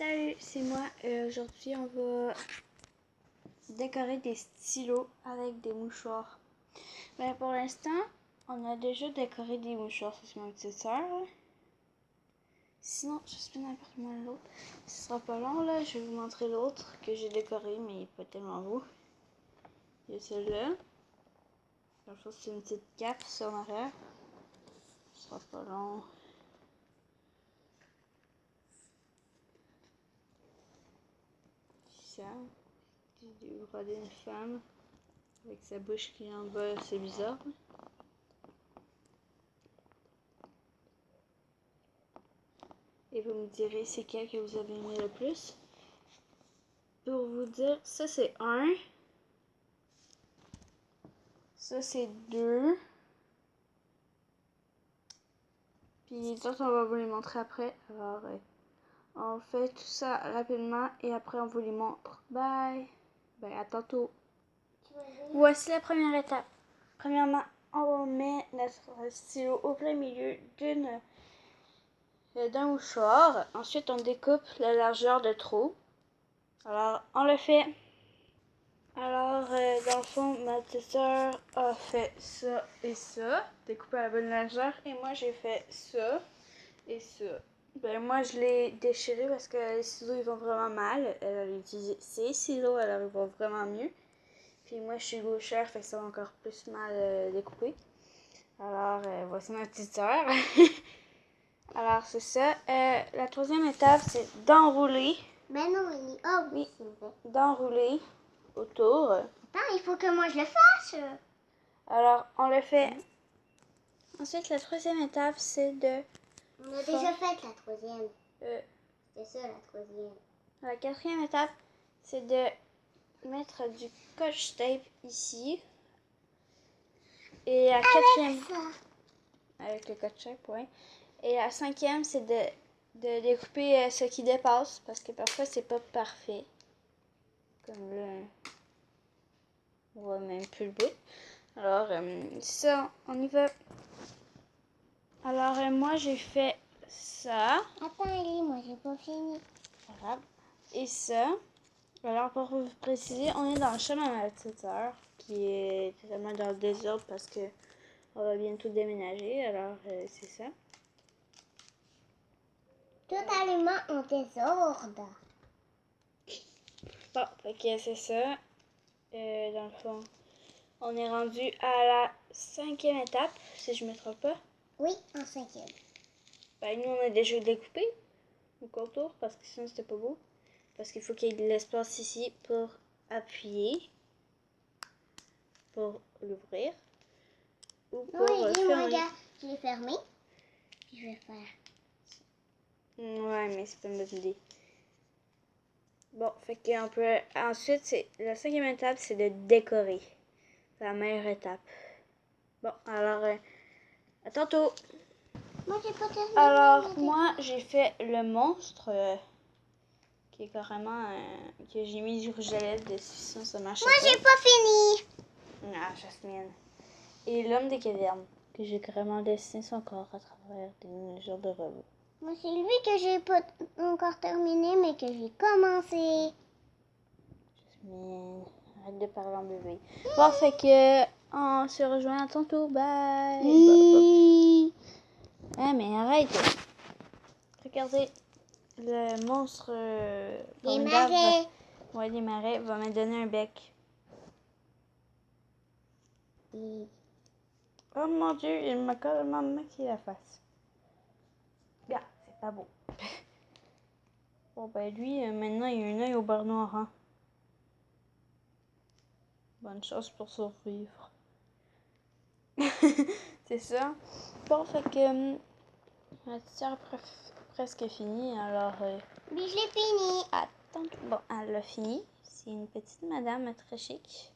Salut, c'est moi. Aujourd'hui, on va décorer des stylos avec des mouchoirs. Ben, pour l'instant, on a déjà décoré des mouchoirs. Ça, c'est ma petite soeur. Sinon, je sais pas n'importe quoi l'autre. Ce sera pas long, là. Je vais vous montrer l'autre que j'ai décoré, mais il n'est pas tellement beau. Il y a celui-là. Je pense que c'est une petite cape sur en arrière. Ce sera pas long. Ça. J'ai brodé une femme avec sa bouche qui est en bas, c'est bizarre. Et vous me direz c'est quel que vous avez aimé le plus. Pour vous dire, ça c'est 1. Ça c'est 2. Puis les autres, on va vous les montrer après. Alors, on fait tout ça rapidement et après on vous les montre. Bye! Ben, à tantôt. Voici la première étape. Premièrement, on met notre stylo au plein milieu d'un mouchoir. Ensuite, on découpe la largeur de trou. Alors, on le fait. Alors, dans le fond, ma petite soeur a fait ça et ça, découpé à la bonne largeur. Et moi, j'ai fait ça et ça. Ben, moi, je l'ai déchiré parce que les ciseaux, ils vont vraiment mal. Elle a utilisé ses ciseaux, alors ils vont vraiment mieux. Puis moi, je suis gauchère, fait que ça va encore plus mal découpé. Alors, voici ma petite soeur. Alors, c'est ça. La troisième étape, c'est d'enrouler. Ben non, il est... Oh oui, c'est vrai. D'enrouler autour. Attends, il faut que moi je le fasse. Alors, on le fait. Ensuite, la troisième étape, c'est de... On a déjà fait la troisième. Euh, C'est ça, la troisième. La quatrième étape, c'est de mettre du scotch tape ici. Et la quatrième... Avec le scotch tape, oui. Et la cinquième, c'est de découper ce qui dépasse, parce que parfois, c'est pas parfait. Comme là, on voit même plus le bout. Alors, ça, on y va. Alors, moi, j'ai fait ça. Attends, Ellie, moi j'ai pas fini. Et ça. Alors, pour vous préciser, on est dans le chemin à ma petite sœur, qui est totalement dans le désordre parce que on va bientôt déménager. Alors, c'est ça. Totalement en désordre. Bon, fait que c'est ça. Dans le fond, on est rendu à la cinquième étape, si je me trompe pas. Oui, en cinquième. Ben, nous, on a déjà découpé le contour parce que sinon, c'était pas beau. Parce qu'il faut qu'il y ait de l'espace ici pour appuyer, pour l'ouvrir. Ou pour Non, Ellie, moi, fermer. regarde, je l'ai fermé. Puis je vais faire. Ouais, mais c'est pas une bonne idée. Bon, fait qu'on peut... Ensuite, c'est la cinquième étape, c'est de décorer. C'est la meilleure étape. Bon, alors, à tantôt. Moi, j'ai pas terminé. Alors, moi, j'ai fait le monstre, qui est carrément... que j'ai mis du rouge à lèvres dessus, sinon ça marche Moi, pas. j'ai pas fini. Ah, Jasmine. Et l'homme des cavernes, que j'ai carrément dessiné son corps à travers des mesures de robots. Moi, c'est lui que j'ai pas encore terminé, mais que j'ai commencé. Jasmine, arrête de parler en bébé. Bon, fait que on se rejoint à tantôt. Bye. Ah, mais arrête. Regardez, le monstre Des formidable marais. Ouais, des marais va me donner un bec. Oh mon Dieu, il m'a carrément maquillé la face. Regarde, c'est pas beau. Bon, ben lui, maintenant, il a un œil au beurre noir. Hein. Bonne chance pour survivre. C'est ça. Bon, fait que ma petite soeur presque fini, alors... Mais je l'ai fini. Attends, bon, elle l'a fini. C'est une petite madame très chic.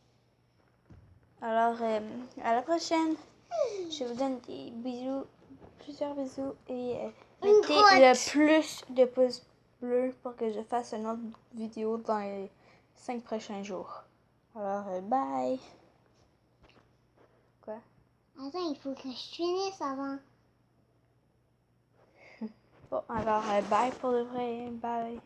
Alors, à la prochaine. Je vous donne des bisous, plusieurs bisous et mettez le plus de pouces bleus pour que je fasse une autre vidéo dans les 5 prochains jours. Alors, bye! Quoi? Attends, il faut que je finisse avant. Bon, alors, bye pour le vrai, bye!